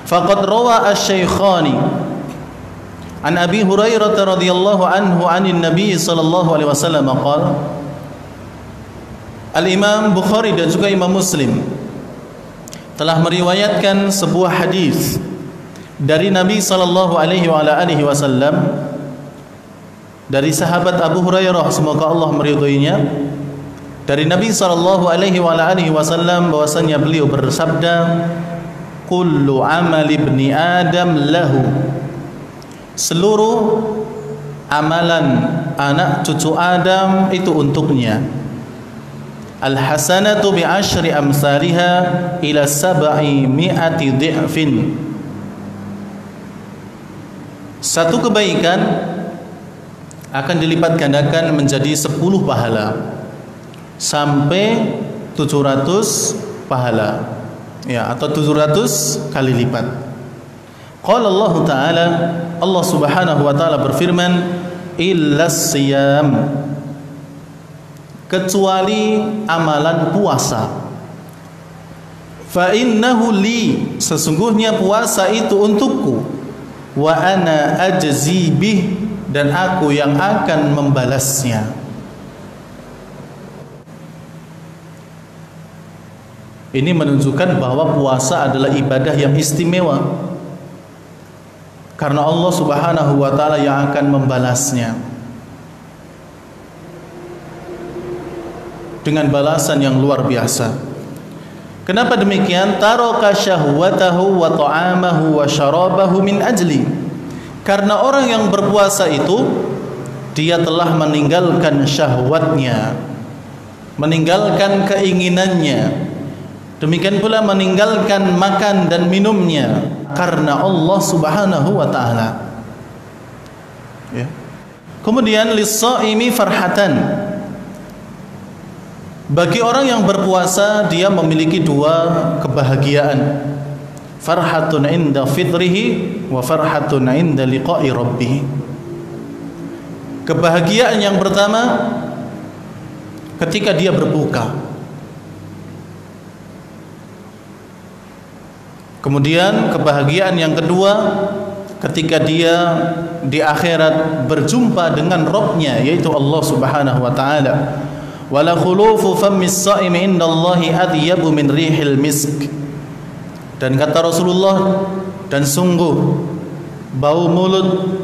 Faqad rawa asy-syaikhani an Abi Hurairah radhiyallahu anhu 'anil Nabi sallallahu alaihi wasallam qala. Al-Imam Bukhari dan juga Imam Muslim telah meriwayatkan sebuah hadis dari Nabi sallallahu alaihi wasallam dari sahabat Abu Hurairah, semoga Allah meridhoinya, dari Nabi sallallahu alaihi wasallam bahwasanya beliau bersabda, kullu amal ibni Adam lahu, seluruh amalan anak cucu Adam itu untuknya. Al-hasanatu bi asyri amsalha ila 700 dhi'fin. Satu kebaikan akan dilipat gandakan menjadi 10 pahala sampai 700 pahala, ya, atau 700 kali lipat. Qala Allah Ta'ala, Allah Subhanahu wa taala berfirman, illas siyam, kecuali amalan puasa. Fa innahu li, sesungguhnya puasa itu untukku. Wa ana ajzi bih, dan aku yang akan membalasnya. Ini menunjukkan bahwa puasa adalah ibadah yang istimewa, karena Allah Subhanahu wa taala yang akan membalasnya dengan balasan yang luar biasa. Kenapa demikian? Taraka syahwatahu wa ta'amahu wa syarabahu min ajli. Karena orang yang berpuasa itu dia telah meninggalkan syahwatnya, meninggalkan keinginannya, demikian pula meninggalkan makan dan minumnya karena Allah Subhanahu wa taala. Ya. Kemudian lis-shaimi farhatan. Bagi orang yang berpuasa dia memiliki dua kebahagiaan. Farhatun inda fitrihi wa farhatun inda liqa'i rabbih. Kebahagiaan yang pertama ketika dia berbuka. Kemudian kebahagiaan yang kedua ketika dia di akhirat berjumpa dengan Rabb-Nya, yaitu Allah Subhanahu wa taala. Wala khulufu fammis shaimi indallahi atyabu min rihil misk. Dan kata Rasulullah, dan sungguh bau mulut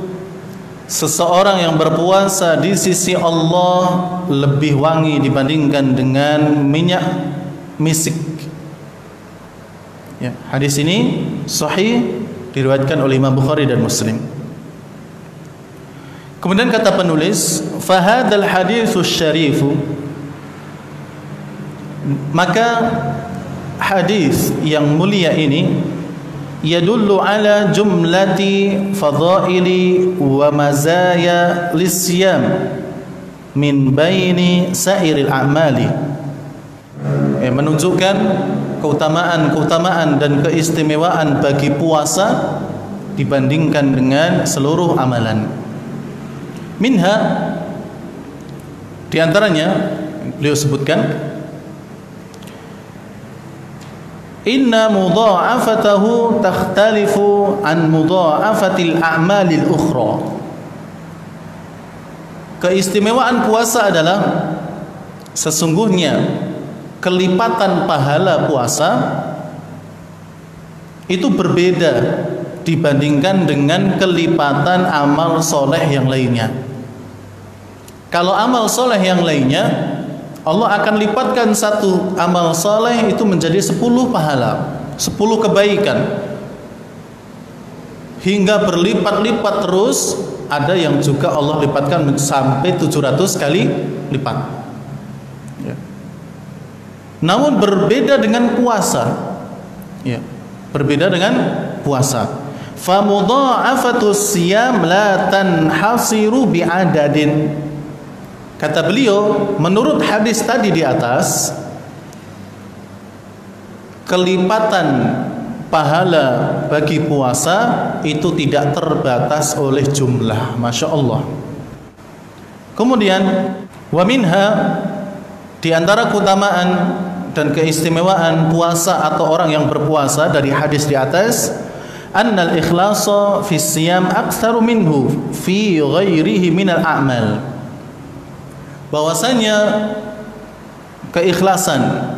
seseorang yang berpuasa di sisi Allah lebih wangi dibandingkan dengan minyak misik. Ya, hadis ini sahih, diriwayatkan oleh Imam Bukhari dan Muslim. Kemudian kata penulis, fahadal haditsus syarifu, maka hadis yang mulia ini yadullu ala jumlati fadaili wa mazaya lisyam min baini sairil a'mali, menunjukkan keutamaan dan keistimewaan bagi puasa dibandingkan dengan seluruh amalan. Minha, diantaranya beliau sebutkan, inna mudha'afatahu takhtalifu an mudha'afatil a'malil ukhra. Keistimewaan puasa adalah sesungguhnya kelipatan pahala puasa itu berbeda dibandingkan dengan kelipatan amal soleh yang lainnya. Kalau amal soleh yang lainnya, Allah akan lipatkan satu amal soleh itu menjadi 10 pahala, 10 kebaikan, hingga berlipat-lipat terus. Ada yang juga Allah lipatkan sampai 700 kali lipat, ya. Namun berbeda dengan puasa, ya, berbeda dengan puasa. Famudha'afatus siyam la tanhasiru bi'adadin. Kata beliau, menurut hadis tadi di atas, kelipatan pahala bagi puasa itu tidak terbatas oleh jumlah. Masya Allah. Kemudian wa minha, di antara keutamaan dan keistimewaan puasa atau orang yang berpuasa dari hadis di atas, annal ikhlasa fi siyam aktsaru minhu fi ghairihi minal a'mal. Bahwasanya keikhlasan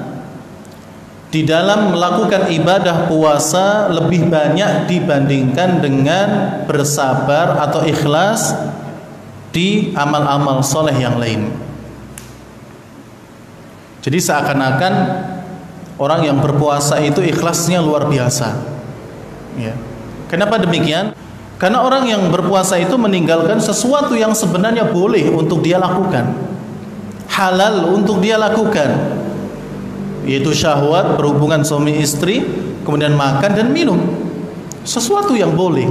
di dalam melakukan ibadah puasa lebih banyak dibandingkan dengan bersabar atau ikhlas di amal-amal soleh yang lain. Jadi seakan-akan orang yang berpuasa itu ikhlasnya luar biasa. Ya. Kenapa demikian? Karena orang yang berpuasa itu meninggalkan sesuatu yang sebenarnya boleh untuk dia lakukan, halal untuk dia lakukan, yaitu syahwat, berhubungan suami istri, kemudian makan dan minum, sesuatu yang boleh,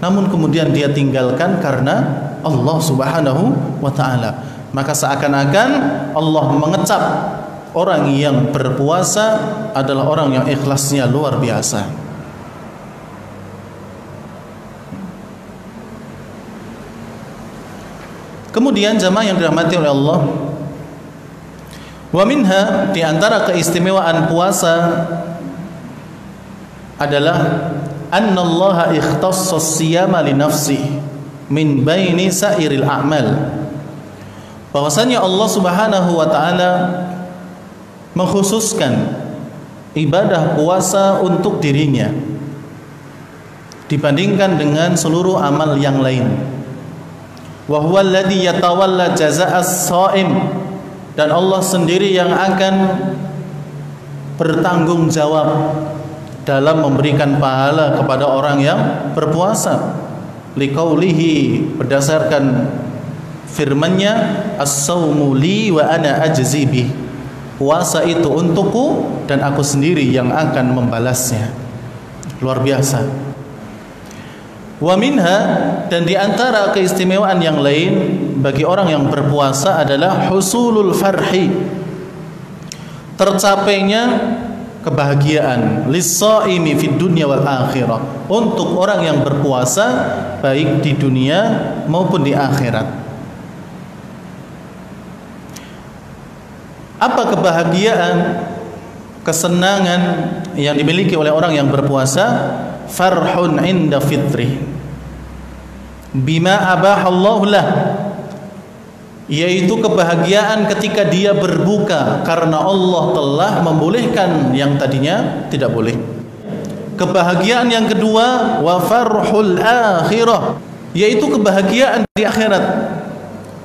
namun kemudian dia tinggalkan karena Allah Subhanahu wa ta'ala. Maka seakan-akan Allah mengecap orang yang berpuasa adalah orang yang ikhlasnya luar biasa. Kemudian jamaah yang dirahmati oleh Allah, wa minha, di antara keistimewaan puasa adalah annallaha ikhtassa as-siyama li nafsihi min baini sairil a'mal. Bahwasanya Allah Subhanahu wa taala mengkhususkan ibadah puasa untuk dirinya dibandingkan dengan seluruh amal yang lain. Wa huwa alladhi yatawalla jazaa'as shaim, dan Allah sendiri yang akan bertanggung jawab dalam memberikan pahala kepada orang yang berpuasa. Liqaulihi, berdasarkan firman-Nya, as-saumu li wa ana ajzi bih. Puasa itu untukku dan aku sendiri yang akan membalasnya. Luar biasa. Wa minha, dan di antara keistimewaan yang lain bagi orang yang berpuasa adalah husulul farhi, tercapainya kebahagiaan, lis-shaimi fid dunya wal akhirah, untuk orang yang berpuasa baik di dunia maupun di akhirat. Apa kebahagiaan, kesenangan yang dimiliki oleh orang yang berpuasa? Farhun inda fitri bima abahallahu lah, yaitu kebahagiaan ketika dia berbuka karena Allah telah membolehkan yang tadinya tidak boleh. Kebahagiaan yang kedua, wa farhul akhirah, yaitu kebahagiaan di akhirat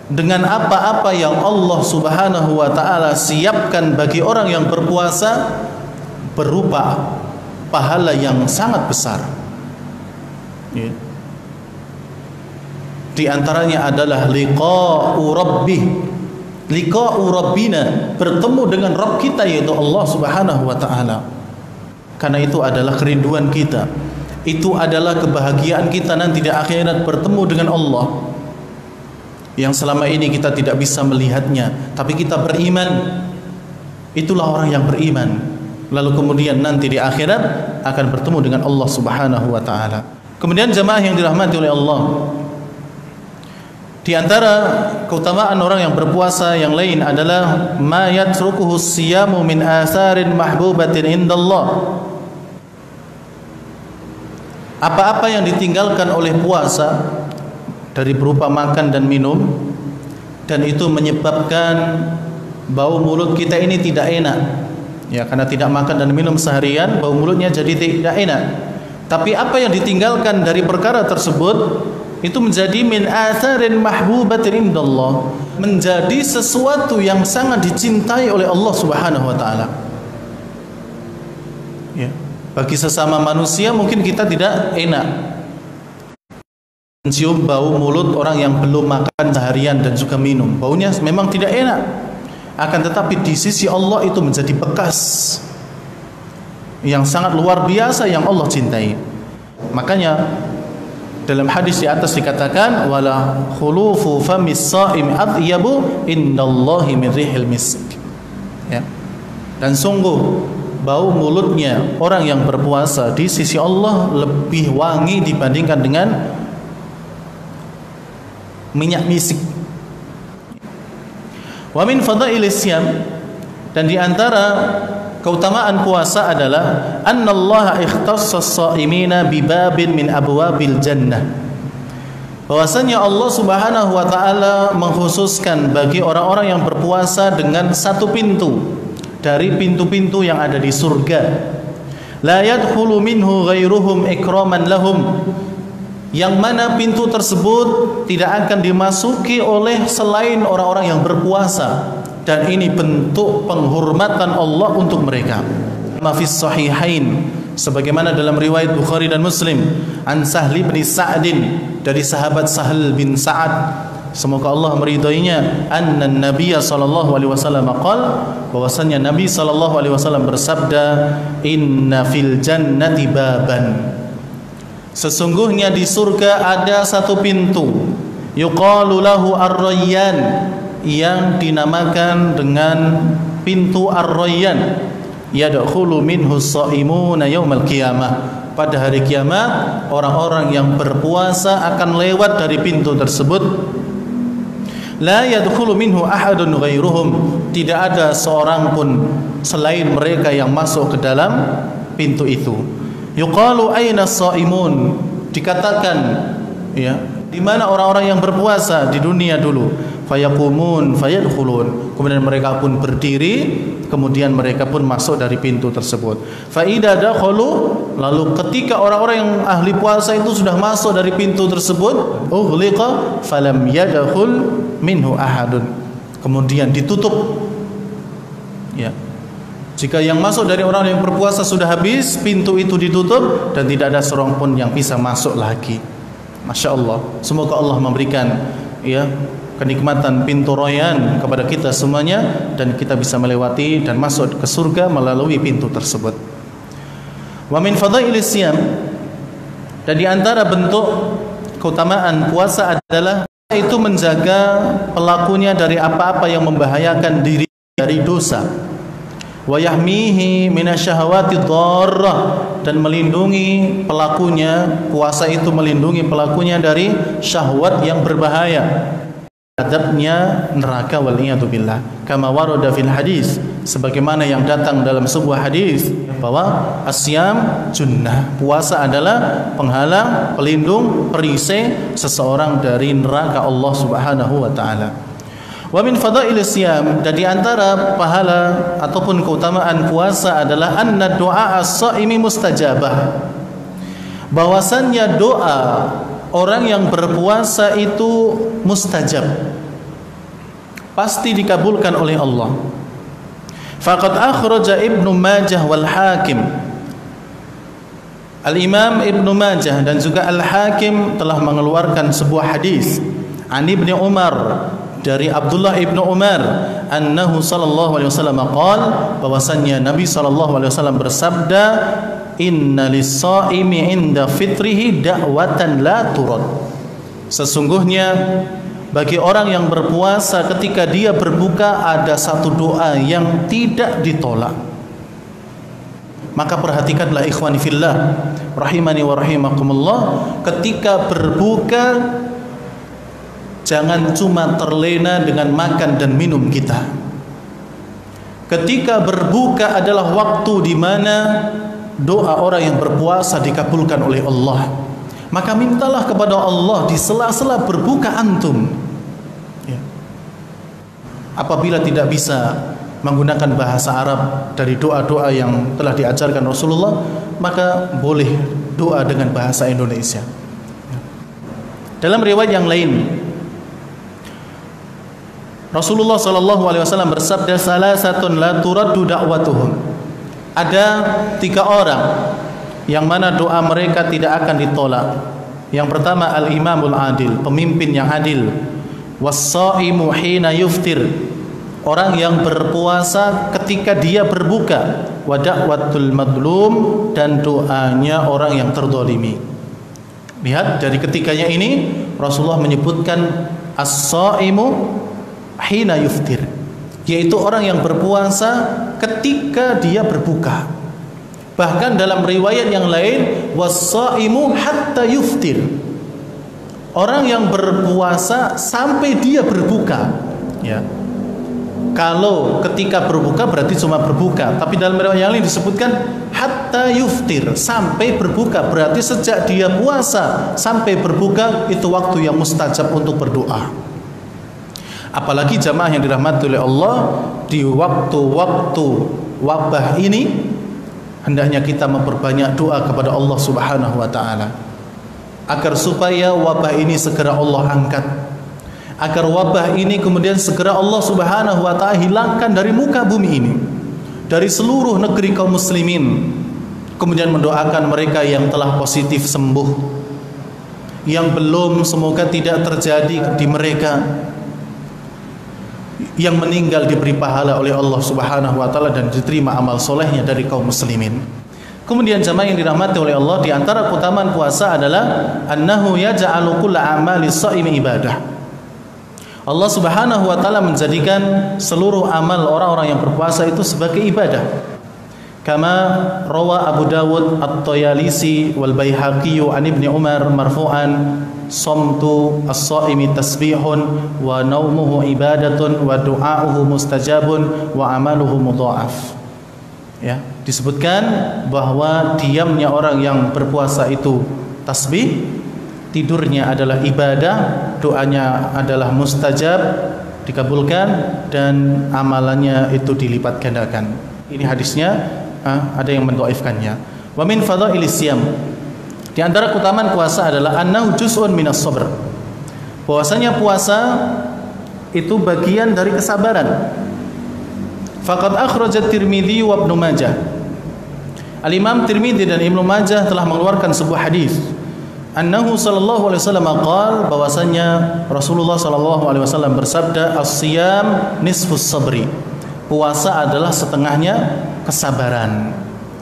dengan apa-apa yang Allah Subhanahu wa ta'ala siapkan bagi orang yang berpuasa berupa pahala yang sangat besar. Ya. Di antaranya adalah liqa'u rabbih, liqa'u rabbina, bertemu dengan Rabb kita yaitu Allah Subhanahu wa ta'ala. Karena itu adalah kerinduan kita, itu adalah kebahagiaan kita nanti di akhirat, bertemu dengan Allah yang selama ini kita tidak bisa melihatnya, tapi kita beriman. Itulah orang yang beriman, lalu kemudian nanti di akhirat akan bertemu dengan Allah Subhanahu wa ta'ala. Kemudian jemaah yang dirahmati oleh Allah, di antara keutamaan orang yang berpuasa yang lain adalah ma yatrukuhu siyamu min atharin mahbubatin indallah. Apa-apa yang ditinggalkan oleh puasa dari berupa makan dan minum, dan itu menyebabkan bau mulut kita ini tidak enak. Ya, karena tidak makan dan minum seharian, bau mulutnya jadi tidak enak. Tapi apa yang ditinggalkan dari perkara tersebut itu menjadi min atharin mahbubatin indallah, menjadi sesuatu yang sangat dicintai oleh Allah Subhanahu wa ta'ala. Ya, bagi sesama manusia mungkin kita tidak enak mencium bau mulut orang yang belum makan seharian dan juga minum. Baunya memang tidak enak, akan tetapi di sisi Allah itu menjadi bekas yang sangat luar biasa yang Allah cintai. Makanya dalam hadis di atas dikatakan wala khulufu famis shaim atyabu indallahi min rihil misk. Ya. Dan sungguh bau mulutnya orang yang berpuasa di sisi Allah lebih wangi dibandingkan dengan minyak misik. Wa min fadailis siyam, dan di antara keutamaan puasa adalah annallaha ikhtassa as-shaimina bi babin min abwabil jannah. Bahwasanya Allah Subhanahu wa taala mengkhususkan bagi orang-orang yang berpuasa dengan satu pintu dari pintu-pintu yang ada di surga. La yadkhulu minhu ghairuhum ikraman lahum. Yang mana pintu tersebut tidak akan dimasuki oleh selain orang-orang yang berpuasa, dan ini bentuk penghormatan Allah untuk mereka. Mafis sahihain, sebagaimana dalam riwayat Bukhari dan Muslim, an Sahli bin Sa'din, dari sahabat Sahal bin Sa'ad, semoga Allah meridainya, anna Nabiya sallallahu alaihi wasallam qala, bahwasanya Nabi sallallahu alaihi wasallam bersabda, inna fil jannati baban, sesungguhnya di surga ada satu pintu, yuqalu lahu ar-rayyan, yang dinamakan dengan pintu ar-rayyan, yadkhulu minhu as-shaimuna yaumal qiyamah. Pada hari kiamat orang-orang yang berpuasa akan lewat dari pintu tersebut. La yadkhulu minhu ahadun ghairuhum, tidak ada seorang pun selain mereka yang masuk ke dalam pintu itu. Yuqalu aina as-shaimun, dikatakan ya, di mana orang-orang yang berpuasa di dunia dulu? Fayaqumun fayadkhulun, kemudian mereka pun berdiri, kemudian mereka pun masuk dari pintu tersebut. Fa idza dakhalu, lalu ketika orang-orang yang ahli puasa itu sudah masuk dari pintu tersebut, ughliqa falam yadkhul minhu ahadun, kemudian ditutup. Ya, jika yang masuk dari orang yang berpuasa sudah habis, pintu itu ditutup dan tidak ada seorang pun yang bisa masuk lagi. Masya Allah, semoga Allah memberikan ya kenikmatan pintu royan kepada kita semuanya, dan kita bisa melewati dan masuk ke surga melalui pintu tersebut. Wa min fadailis siyam, dan di antara bentuk keutamaan puasa adalah itu menjaga pelakunya dari apa-apa yang membahayakan diri dari dosa. Wa yahmihi minasyahawati dharrah, dan melindungi pelakunya, puasa itu melindungi pelakunya dari syahwat yang berbahaya, adabnya neraka waliyadu billah, kama warada fil hadis, sebagaimana yang datang dalam sebuah hadis bahwa asyam junnah, puasa adalah penghalang, pelindung, perisai seseorang dari neraka Allah Subhanahu wa taala. Wa min fadailis siyam, dan di antara pahala ataupun keutamaan puasa adalah anna du'a as-shaimi mustajabah, bahwasannya doa orang yang berpuasa itu mustajab, pasti dikabulkan oleh Allah. Faqad akhraja Ibnu Majah wal Hakim, Al-Imam Ibnu Majah dan juga Al-Hakim telah mengeluarkan sebuah hadis an Ibnu Umar, dari Abdullah Ibnu Umar, annahu sallallahu alaihi wasallam qala, bahwasannya Nabi sallallahu alaihi wasallam bersabda, inna lis-shaimi 'inda fitrihi da'watan la turad, sesungguhnya bagi orang yang berpuasa ketika dia berbuka ada satu doa yang tidak ditolak. Maka perhatikanlah ikhwani fillah rahimani wa rahimakumullah, ketika berbuka jangan cuma terlena dengan makan dan minum kita. Ketika berbuka adalah waktu di mana doa orang yang berpuasa dikabulkan oleh Allah. Maka mintalah kepada Allah di sela-sela berbuka antum. Ya. Apabila tidak bisa menggunakan bahasa Arab dari doa-doa yang telah diajarkan Rasulullah, maka boleh doa dengan bahasa Indonesia. Dalam riwayat yang lain, Rasulullah sallallahu alaihi wasallam bersabda, salasatun la turaddu da'watuhum, ada 3 orang yang mana doa mereka tidak akan ditolak. Yang pertama al-imamul adil, pemimpin yang adil, was-shaimu hina yuftir, orang yang berpuasa ketika dia berbuka, wa da'watul madlum, dan doanya orang yang terzalimi. Lihat dari ketiganya ini Rasulullah menyebutkan as-shaimu hina yuftir, yaitu orang yang berpuasa ketika dia berbuka. Bahkan dalam riwayat yang lain, was-shaimu hatta yuftir, orang yang berpuasa sampai dia berbuka. Ya. kalau ketika berbuka berarti cuma berbuka, tapi dalam riwayat yang lain disebutkan hatta yuftir, sampai berbuka, berarti sejak dia puasa sampai berbuka itu waktu yang mustajab untuk berdoa. Apalagi jamaah yang dirahmati oleh Allah, di waktu-waktu wabah ini hendaknya kita memperbanyak doa kepada Allah Subhanahu wa taala agar supaya wabah ini segera Allah angkat, agar wabah ini kemudian segera Allah Subhanahu wa taala hilangkan dari muka bumi ini, dari seluruh negeri kaum muslimin. Kemudian mendoakan mereka yang telah positif sembuh, yang belum semoga tidak terjadi di mereka, yang meninggal diberi pahala oleh Allah Subhanahu wa taala dan diterima amal solehnya dari kaum muslimin. Kemudian jamaah yang dirahmati oleh Allah, di antara keutamaan puasa adalah annahu yaj'alu kulla amali shaimi ibadah. Allah Subhanahu wa taala menjadikan seluruh amal orang-orang yang berpuasa itu sebagai ibadah. Kama rawa Abu Dawud At-Tayalisi wal Baihaqi an Ibnu Umar marfu'an somtu as-shaimi tasbihun wa naumuhu ibadatun wa du'auhu mustajabun wa amaluhu mudha'af. Ya, disebutkan bahwa diamnya orang yang berpuasa itu tasbih, tidurnya adalah ibadah, doanya adalah mustajab, dikabulkan, dan amalannya itu dilipat gandakan. Ini hadisnya ada yang mendhaifkannya. Wa min fadhailis siyam, di antara keutamaan puasa adalah annahu juz'un minas sabr. Bahwasanya puasa itu bagian dari kesabaran. Faqad akhrajat Tirmidzi wa Ibnu Majah. Al-Imam Tirmidzi dan Ibnu Majah telah mengeluarkan sebuah hadis. Annahu sallallahu alaihi wasallam qaal, bahwasanya Rasulullah sallallahu alaihi wasallam bersabda, as-siyam nisfus sabri. Puasa adalah setengahnya kesabaran.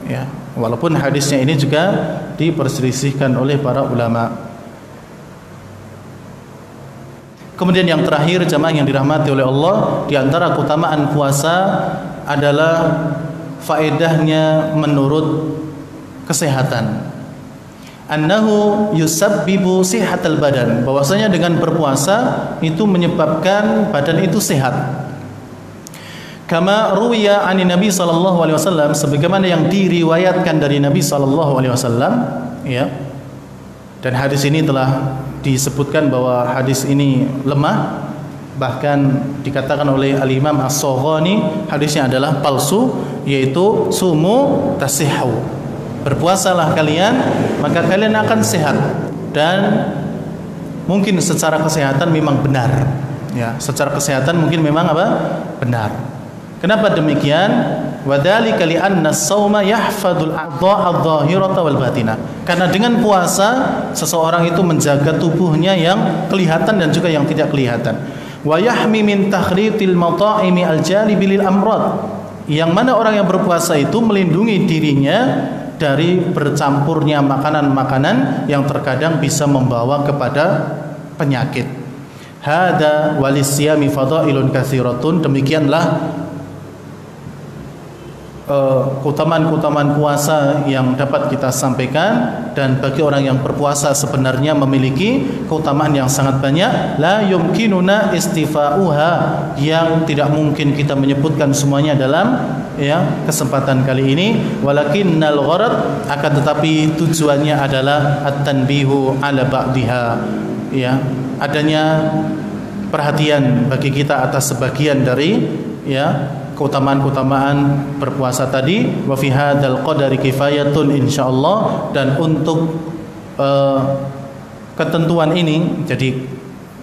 Ya, walaupun hadisnya ini juga diperselisihkan oleh para ulama. Kemudian yang terakhir jamaah yang dirahmati oleh Allah, di antara keutamaan puasa adalah faedahnya menurut kesehatan. Annahu yusabbibu sihatal badan, bahwasanya dengan berpuasa itu menyebabkan badan itu sehat. Kama ruwiya ani Nabi sallallahu alaihi wasallam, sebagaimana yang diriwayatkan dari Nabi sallallahu alaihi wasallam, ya. Dan hadis ini telah disebutkan bahwa hadis ini lemah, bahkan dikatakan oleh Al-Imam As-Saghani hadisnya adalah palsu, yaitu sumu tasihhu. Berpuasalah kalian maka kalian akan sehat, dan mungkin secara kesehatan memang benar. Ya, secara kesehatan mungkin memang benar. Kenapa demikian? Wadzalika li'anna as-shauma yahfadul a'dha'a adh-dhahirata wal batinah. Karena dengan puasa seseorang itu menjaga tubuhnya yang kelihatan dan juga yang tidak kelihatan. Wa yahmi min takhritil mata'imi al-jalibi lil amrad. Yang mana orang yang berpuasa itu melindungi dirinya dari bercampurnya makanan-makanan yang terkadang bisa membawa kepada penyakit. Hada walisyami fadailun katsiratun. Demikianlah keutamaan-keutamaan puasa yang dapat kita sampaikan, dan bagi orang yang berpuasa sebenarnya memiliki keutamaan yang sangat banyak, la yumkinuna istifa'uha, yang tidak mungkin kita menyebutkan semuanya dalam kesempatan kali ini. Walakinnal gharad, akan tetapi tujuannya adalah at-tanbihu ala ba'diha, adanya perhatian bagi kita atas sebagian dari keutamaan-keutamaan berpuasa tadi. Wa fi hadzal qadari kifayatun insyaallah, dan untuk ketentuan ini, jadi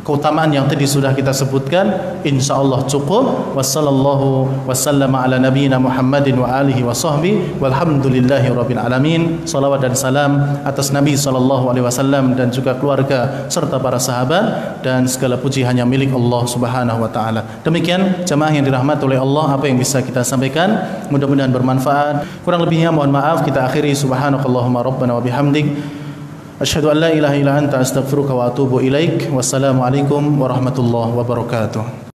keutamaan yang tadi sudah kita sebutkan insyaallah cukup. Wassallallahu wasallama ala nabiyyina Muhammadin wa alihi wa sahbihi walhamdulillahirabbil alamin. Salawat dan salam atas Nabi sallallahu alaihi wasallam dan juga keluarga serta para sahabat, dan segala puji hanya milik Allah Subhanahu wa taala. Demikian jemaah yang dirahmati oleh Allah apa yang bisa kita sampaikan, mudah-mudahan bermanfaat. Kurang lebihnya mohon maaf. Kita akhiri subhanakallahumma rabbana wa bihamdik asyhadu an la ilaha illa anta astaghfiruka wa atubu ilaik. Wassalamualaikum warahmatullahi wabarakatuh.